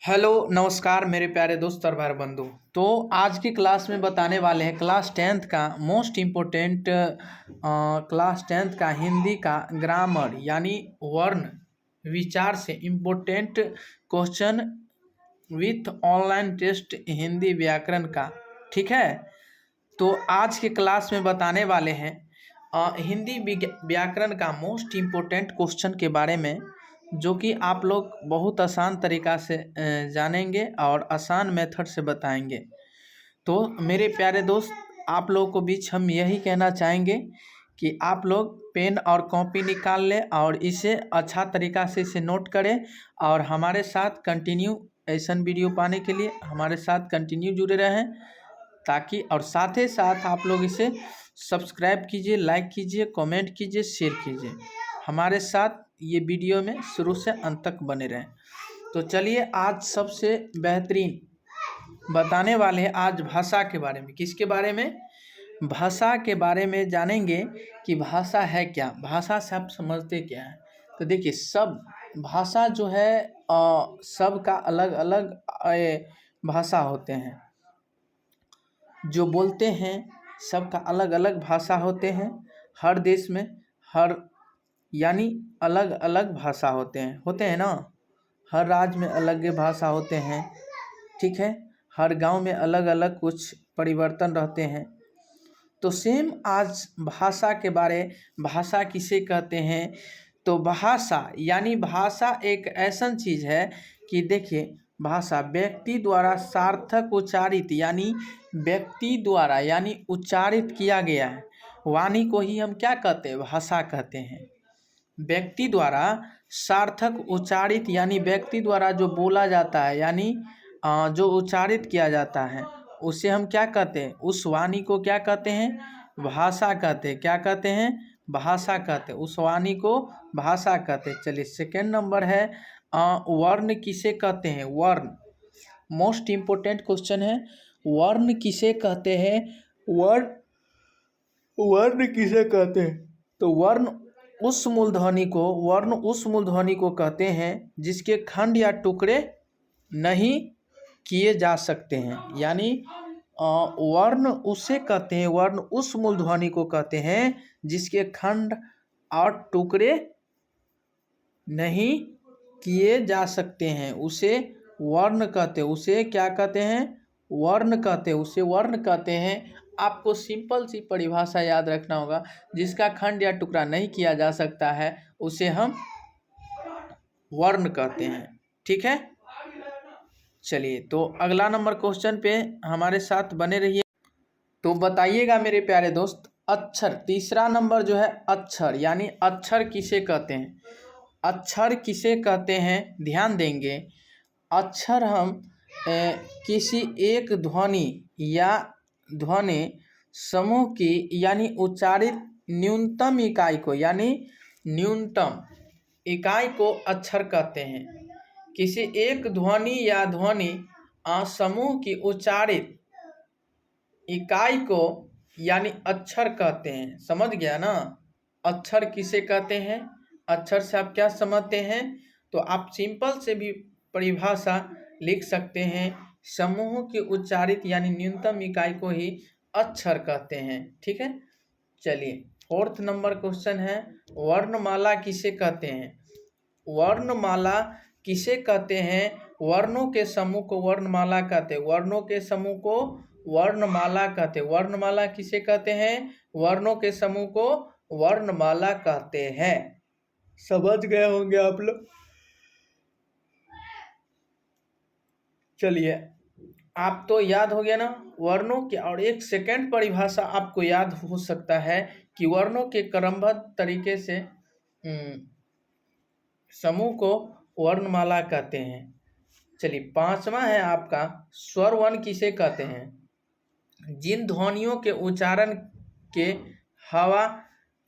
Hello नमस्कार मेरे प्यारे दोस्त और भाई बंधु। तो आज की क्लास में बताने वाले हैं क्लास टेंथ का मोस्ट इम्पोर्टेंट क्लास टेंथ का हिंदी का ग्रामर यानी वर्ण विचार से important question with online test Hindi व्याकरण का। ठीक है, तो आज के क्लास में बताने वाले हैं हिंदी व्याकरण का मोस्ट इम्पोर्टेंट क्वेश्चन के बारे में, जो कि आप लोग बहुत आसान तरीक़ा से जानेंगे और आसान मेथड से बताएंगे। तो मेरे प्यारे दोस्त, आप लोगों को बीच हम यही कहना चाहेंगे कि आप लोग पेन और कॉपी निकाल लें और इसे अच्छा तरीक़ा से इसे नोट करें और हमारे साथ कंटिन्यू ऐसा वीडियो पाने के लिए हमारे साथ कंटिन्यू जुड़े रहें, ताकि और साथ ही साथ आप लोग इसे सब्सक्राइब कीजिए, लाइक कीजिए, कमेंट कीजिए, शेयर कीजिए। हमारे साथ ये वीडियो में शुरू से अंत तक बने रहें। तो चलिए आज सबसे बेहतरीन बताने वाले हैं आज भाषा के बारे में। किसके बारे में? भाषा के बारे में जानेंगे कि भाषा है क्या, भाषा से आप समझते क्या है। तो देखिए, सब भाषा जो है सब का अलग अलग भाषा होते हैं, जो बोलते हैं सबका अलग अलग भाषा होते हैं। हर देश में हर यानी अलग अलग भाषा होते हैं ना। हर राज्य में अलग भाषा होते हैं, ठीक है। हर गांव में अलग अलग कुछ परिवर्तन रहते हैं। तो सेम आज भाषा के बारे, भाषा किसे कहते हैं? तो भाषा यानी भाषा एक ऐसा चीज़ है कि देखिए, भाषा व्यक्ति द्वारा सार्थक उच्चारित यानी व्यक्ति द्वारा यानी उच्चारित किया गया है वाणी को ही हम क्या कहते हैं? भाषा कहते हैं। व्यक्ति द्वारा सार्थक उच्चारित यानी व्यक्ति द्वारा जो बोला जाता है यानी जो उच्चारित किया जाता है उसे हम क्या कहते हैं? उस वाणी को क्या कहते हैं? भाषा कहते हैं। क्या कहते हैं? भाषा कहते हैं। उस वाणी को भाषा कहते हैं। चलिए, सेकेंड नंबर है वर्ण किसे कहते हैं? वर्ण मोस्ट इम्पोर्टेंट क्वेश्चन है। वर्ण किसे कहते हैं? वर्ण वर्ण किसे कहते हैं? तो वर्ण उस मूलध्वनि को कहते हैं जिसके खंड या टुकड़े नहीं किए जा सकते हैं। यानी वर्ण उसे कहते हैं, वर्ण उस मूलध्वनि को कहते हैं जिसके खंड और टुकड़े नहीं किए जा सकते हैं, उसे वर्ण कहते हैं। उसे क्या कहते हैं? वर्ण कहते हैं। उसे वर्ण कहते हैं। आपको सिंपल सी परिभाषा याद रखना होगा, जिसका खंड या टुकड़ा नहीं किया जा सकता है उसे हम वर्ण कहते हैं। ठीक है, चलिए तो अगला नंबर क्वेश्चन पे हमारे साथ बने रहिए। तो बताइएगा मेरे प्यारे दोस्त, अक्षर तीसरा नंबर जो है अक्षर यानी अक्षर किसे कहते हैं? अक्षर किसे कहते हैं? ध्यान देंगे, अक्षर हम किसी एक ध्वनि या ध्वनि समूह की यानी उच्चारित न्यूनतम इकाई को यानी न्यूनतम इकाई को अक्षर कहते हैं। किसी एक ध्वनि या ध्वनि समूह की उच्चारित इकाई को यानी अक्षर कहते हैं। समझ गया ना? अक्षर किसे कहते हैं? अक्षर से आप क्या समझते हैं? तो आप सिंपल से भी परिभाषा लिख सकते हैं, समूह की उच्चारित यानी न्यूनतम इकाई को ही अक्षर कहते हैं। ठीक है, चलिए फोर्थ नंबर क्वेश्चन है, वर्णमाला किसे कहते हैं? वर्णमाला किसे कहते हैं? वर्णों के समूह को वर्णमाला कहते हैं। वर्णों के समूह को वर्णमाला कहते हैं। वर्णमाला किसे कहते हैं? वर्णों के समूह को वर्णमाला कहते हैं। समझ गए होंगे आप लोग। चलिए, आप तो याद हो गया ना वर्णों के, और एक सेकंड परिभाषा आपको याद हो सकता है कि वर्णों के क्रमबद्ध तरीके से समूह को वर्णमाला कहते हैं। चलिए, पांचवा है आपका स्वर वर्ण किसे कहते हैं? जिन ध्वनियों के उच्चारण के हवा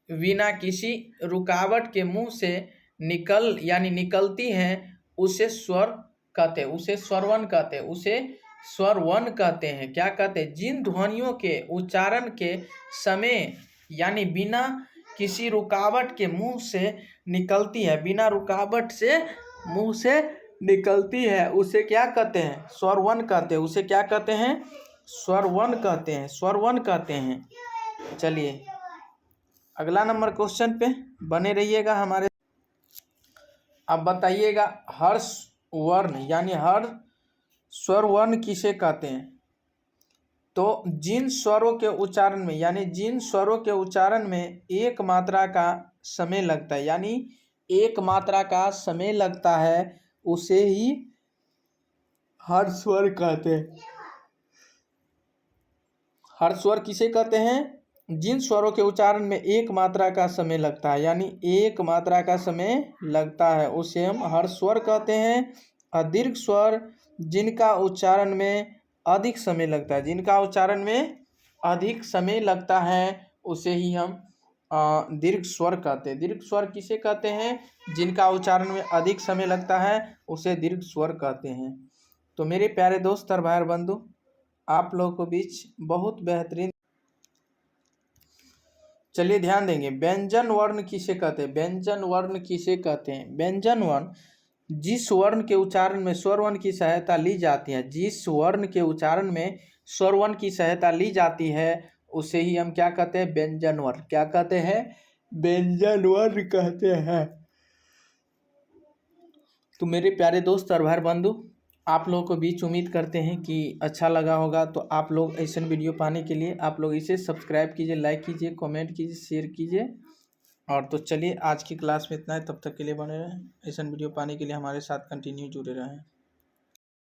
बिना किसी रुकावट के मुंह से निकलती हैं उसे स्वर कहते हैं, उसे स्वरवन कहते हैं, उसे स्वरवन कहते हैं। क्या कहते हैं? जिन ध्वनियों के उच्चारण के समय यानी बिना किसी रुकावट के मुंह से निकलती है, बिना रुकावट से मुंह से निकलती है उसे क्या कहते हैं? स्वर वन कहते हैं। उसे क्या कहते हैं? स्वर वन कहते हैं, स्वर वन कहते हैं। चलिए अगला नंबर क्वेश्चन पे बने रहिएगा हमारे। अब बताइएगा हर्ष वर्ण यानी हर स्वर वर्ण किसे कहते हैं? तो जिन स्वरों के उच्चारण में यानी जिन स्वरों के उच्चारण में एक मात्रा का समय लगता है, यानी एक मात्रा का समय लगता है, उसे ही हर स्वर कहते हैं। हर स्वर किसे कहते हैं? जिन स्वरों के उच्चारण में एक मात्रा का समय लगता है, यानी एक मात्रा का समय लगता है, उसे हम हर स्वर कहते हैं। दीर्घ स्वर जिनका उच्चारण में अधिक समय लगता है, जिनका उच्चारण में अधिक समय लगता है, उसे ही हम दीर्घ स्वर कहते हैं। दीर्घ स्वर किसे कहते हैं? जिनका उच्चारण में अधिक समय लगता है, उसे दीर्घ स्वर कहते हैं। तो मेरे प्यारे दोस्त और भाई बंधु, आप लोगों के बीच बहुत बेहतरीन, चलिए ध्यान देंगे। व्यंजन वर्ण किसे कहते हैं? व्यंजन वर्ण किसे कहते हैं? व्यंजन वर्ण जिस वर्ण के उच्चारण में स्वर वर्ण की सहायता ली जाती है, जिस वर्ण के उच्चारण में स्वर वर्ण की सहायता ली जाती है, उसे ही हम क्या कहते हैं? व्यंजन वर्ण। क्या कहते हैं? व्यंजन वर्ण कहते हैं। तो मेरे प्यारे दोस्त और भाई बंधु, आप लोगों को बीच उम्मीद करते हैं कि अच्छा लगा होगा। तो आप लोग ऐसे वीडियो पाने के लिए आप लोग इसे सब्सक्राइब कीजिए, लाइक कीजिए, कमेंट कीजिए, शेयर कीजिए। और तो चलिए आज की क्लास में इतना है, तब तक के लिए बने रहें। ऐसे वीडियो पाने के लिए हमारे साथ कंटिन्यू जुड़े रहें।